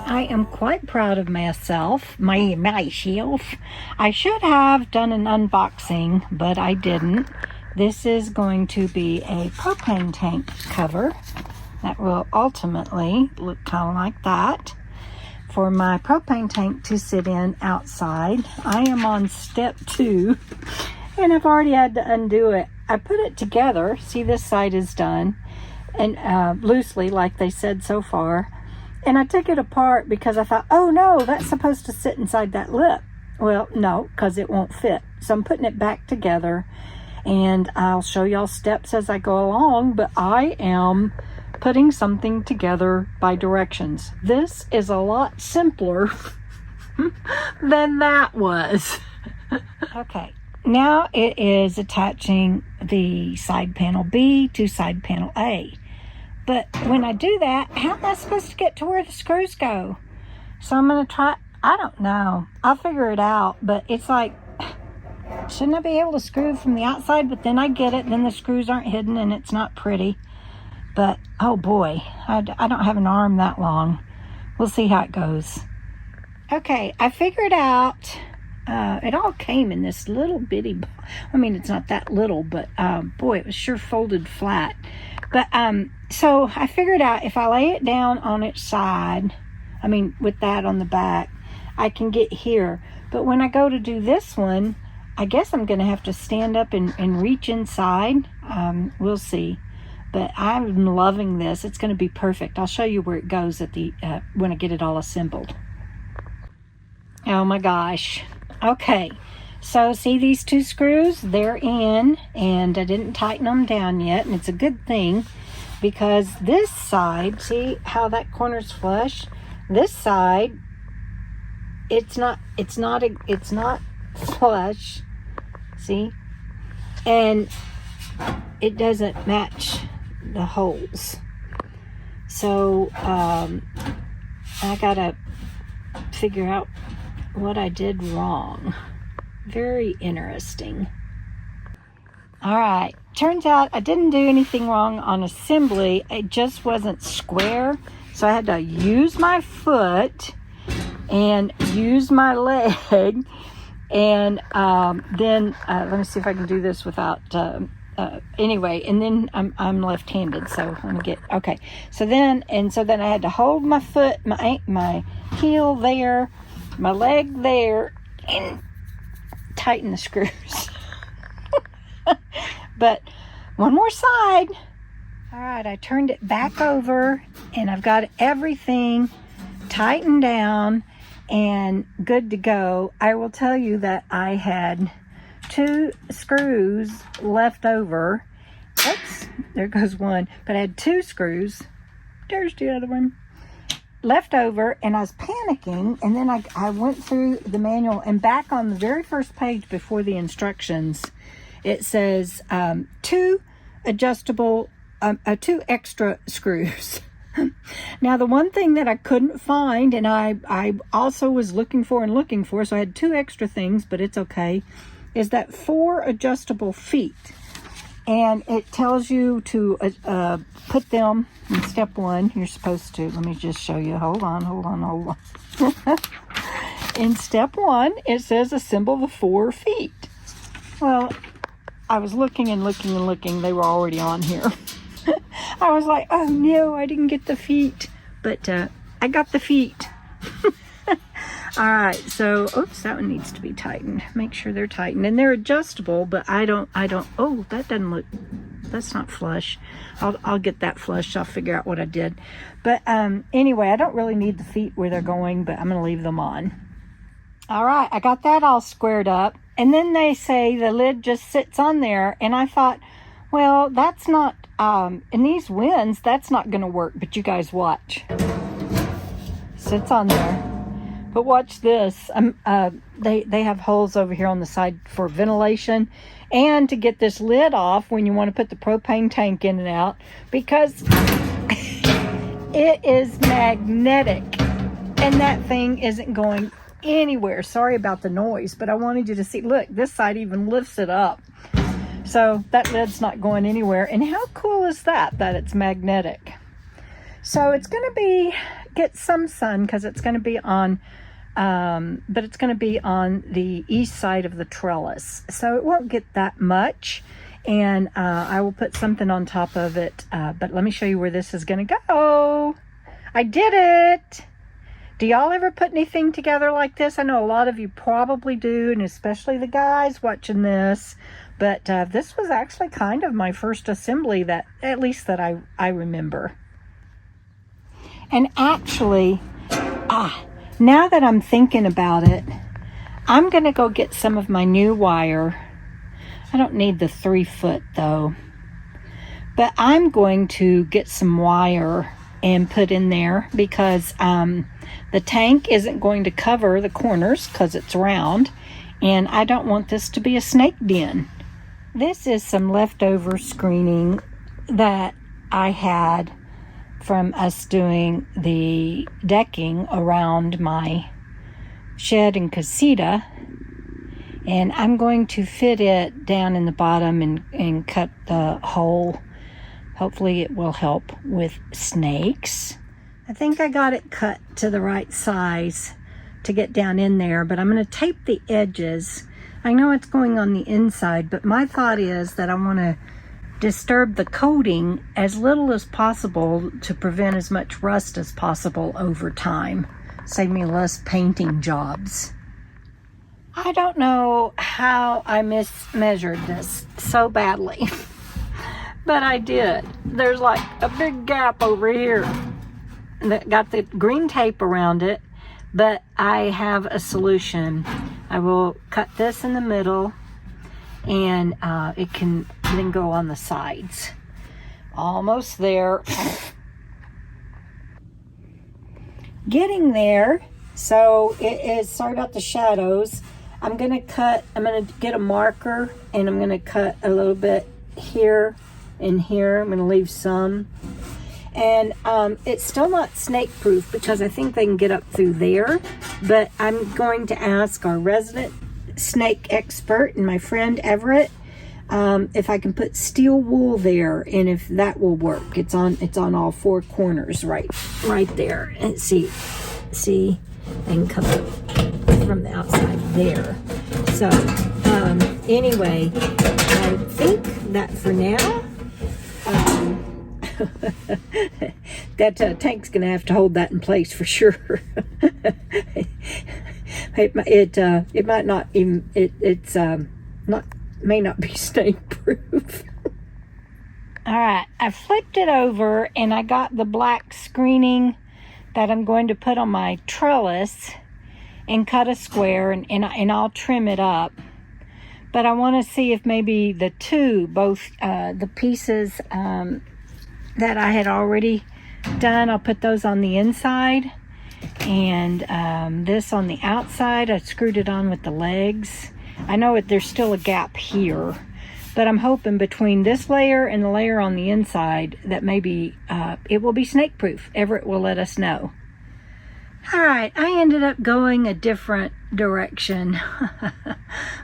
I am quite proud of myself. I should have done an unboxing, but I didn't. This is going to be a propane tank cover that will ultimately look kind of like that for my propane tank to sit in outside. I am on step 2 and I've already had to undo it. I put it together. See, this side is done and loosely like they said so far. And I took it apart because I thought, oh no, that's supposed to sit inside that lip. Well, no, because it won't fit. So I'm putting it back together and I'll show y'all steps as I go along, but I am putting something together by directions. This is a lot simpler than that was. Okay, now it is attaching the side panel B to side panel A. But when I do that, how am I supposed to get to where the screws go? So I'm going to try, I don't know. I'll figure it out, but it's like, shouldn't I be able to screw from the outside? But then I get it, then the screws aren't hidden and it's not pretty. But, oh boy, I don't have an arm that long. We'll see how it goes. Okay, I figured out, it all came in this little bitty, I mean, it's not that little, but boy, it was sure folded flat. But, so I figured out if I lay it down on its side, I mean, with that on the back, I can get here. But when I go to do this one, I guess I'm going to have to stand up and reach inside. We'll see. But I'm loving this. It's going to be perfect. I'll show you where it goes at the when I get it all assembled. Oh my gosh. Okay. So see these 2 screws? They're in, and I didn't tighten them down yet, and it's a good thing because this side, see how that corner's flush? This side, it's not flush. See? And it doesn't match the holes. So I gotta figure out what I did wrong. Very interesting. All right, turns out I didn't do anything wrong on assembly. It just wasn't square, so I had to use my foot and use my leg, and then let me see if I can do this without anyway, and then I'm left-handed, so let me get, okay, so then I had to hold my foot, my heel there, my leg there, and tighten the screws. But one more side. All right, I turned it back over and I've got everything tightened down and good to go. I will tell you that I had 2 screws left over. Oops, there goes one. But I had 2 screws. There's the other one. Left over, and I was panicking, and then I went through the manual, and back on the very first page before the instructions, it says 2 adjustable, 2 extra screws. Now, the one thing that I couldn't find, and I also was looking for, so I had 2 extra things, but it's okay, is that 4 adjustable feet. And it tells you to put them in step 1. You're supposed to, let me just show you. Hold on. In step 1, it says assemble the 4 feet. Well, I was looking. They were already on here. I was like, oh no, I didn't get the feet. But I got the feet. All right, so, oops, that one needs to be tightened. Make sure they're tightened. And they're adjustable, but I don't, oh, that doesn't look, that's not flush. I'll get that flush. I'll figure out what I did. But anyway, I don't really need the feet where they're going, but I'm going to leave them on. All right, I got that all squared up. And then they say the lid just sits on there. And I thought, well, that's not, in these winds, that's not going to work. But you guys watch. Sits on there. But watch this. They have holes over here on the side for ventilation and to get this lid off when you want to put the propane tank in and out, because it is magnetic and that thing isn't going anywhere. Sorry about the noise, but I wanted you to see. Look, this side even lifts it up. So that lid's not going anywhere. And how cool is that it's magnetic? So it's going to get some sun because it's going to be on, but it's going to be on the east side of the trellis. So it won't get that much. And I will put something on top of it. But let me show you where this is going to go. I did it. Do y'all ever put anything together like this? I know a lot of you probably do, and especially the guys watching this. But this was actually kind of my first assembly that, at least that I remember. And actually, now that I'm thinking about it, I'm going to go get some of my new wire. I don't need the 3-foot though. But I'm going to get some wire and put in there because the tank isn't going to cover the corners because it's round. And I don't want this to be a snake den. This is some leftover screening that I had from us doing the decking around my shed and casita. And I'm going to fit it down in the bottom and cut the hole. Hopefully it will help with snakes. I think I got it cut to the right size to get down in there, but I'm going to tape the edges. I know it's going on the inside, but my thought is that I want to disturb the coating as little as possible to prevent as much rust as possible over time. Save me less painting jobs. I don't know how I mismeasured this so badly, but I did. There's like a big gap over here that got the green tape around it, but I have a solution. I will cut this in the middle, and it can then go on the sides. Almost there. Getting there. So it is, sorry about the shadows. I'm going to get a marker, and I'm going to cut a little bit here and here. I'm going to leave some. And it's still not snake proof because I think they can get up through there. But I'm going to ask our resident snake expert and my friend Everett if I can put steel wool there and if that will work. It's on all 4 corners right there. And see, I can come up from the outside there. So anyway, I think that for now, that tank's gonna have to hold that in place for sure. It might not even, it's may not be snake proof. All right, I flipped it over and I got the black screening that I'm going to put on my trellis and cut a square, and I'll trim it up. But I want to see if maybe both the pieces that I had already done, I'll put those on the inside, and this on the outside. I screwed it on with the legs. I know there's still a gap here, but I'm hoping between this layer and the layer on the inside that maybe it will be snake proof. Everett will let us know. All right, I ended up going a different direction.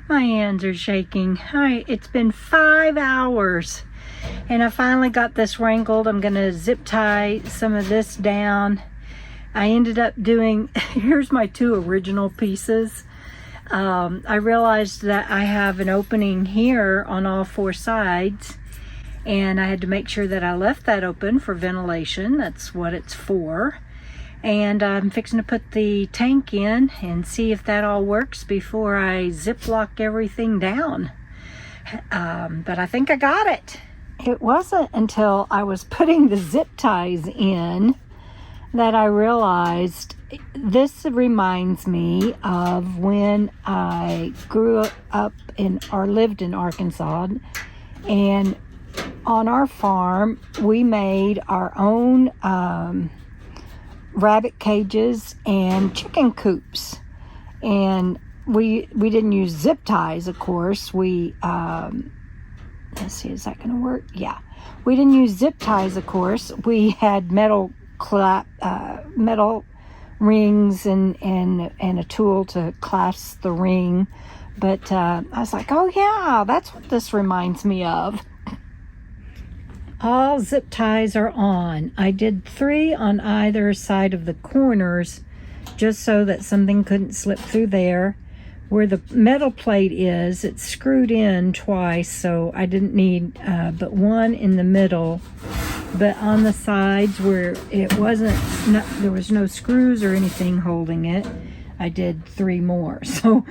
My hands are shaking. All right, it's been 5 hours and I finally got this wrangled. I'm gonna zip tie some of this down. I ended up doing, here's my 2 original pieces. I realized that I have an opening here on all 4 sides, and I had to make sure that I left that open for ventilation. That's what it's for. And I'm fixing to put the tank in and see if that all works before I ziplock everything down. But I think I got it. It wasn't until I was putting the zip ties in that I realized this reminds me of when I grew up or lived in Arkansas, and on our farm we made our own rabbit cages and chicken coops, and we didn't use zip ties, of course. We let's see, is that going to work? Yeah, we didn't use zip ties, of course. We had metal rings and a tool to clasp the ring. But I was like, oh yeah, that's what this reminds me of. all zip ties are on. I did 3 on either side of the corners just so that something couldn't slip through there. Where the metal plate is, it's screwed in twice, so I didn't need but 1 in the middle. But on the sides where it there was no screws or anything holding it, I did 3 more. So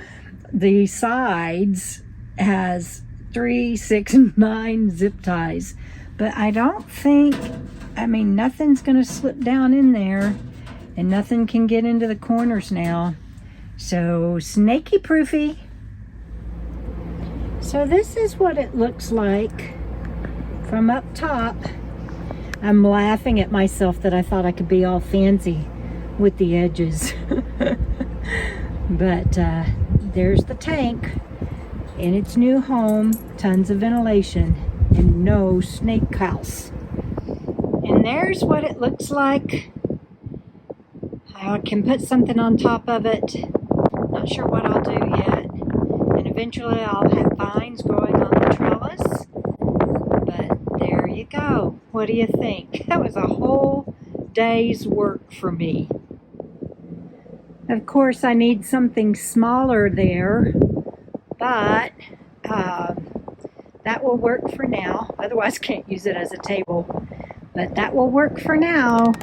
the sides has 3, 6, 9 zip ties. But I don't think, nothing's gonna slip down in there, and nothing can get into the corners now. So snaky proofy. So this is what it looks like from up top. I'm laughing at myself that I thought I could be all fancy with the edges. But there's the tank in its new home, tons of ventilation and no snake house. And there's what it looks like. I can put something on top of it. Not sure what I'll do yet. And eventually I'll have vines growing on the trellis. But there you go. What do you think? That was a whole day's work for me. Of course, I need something smaller there, but that will work for now. Otherwise, can't use it as a table. But that will work for now.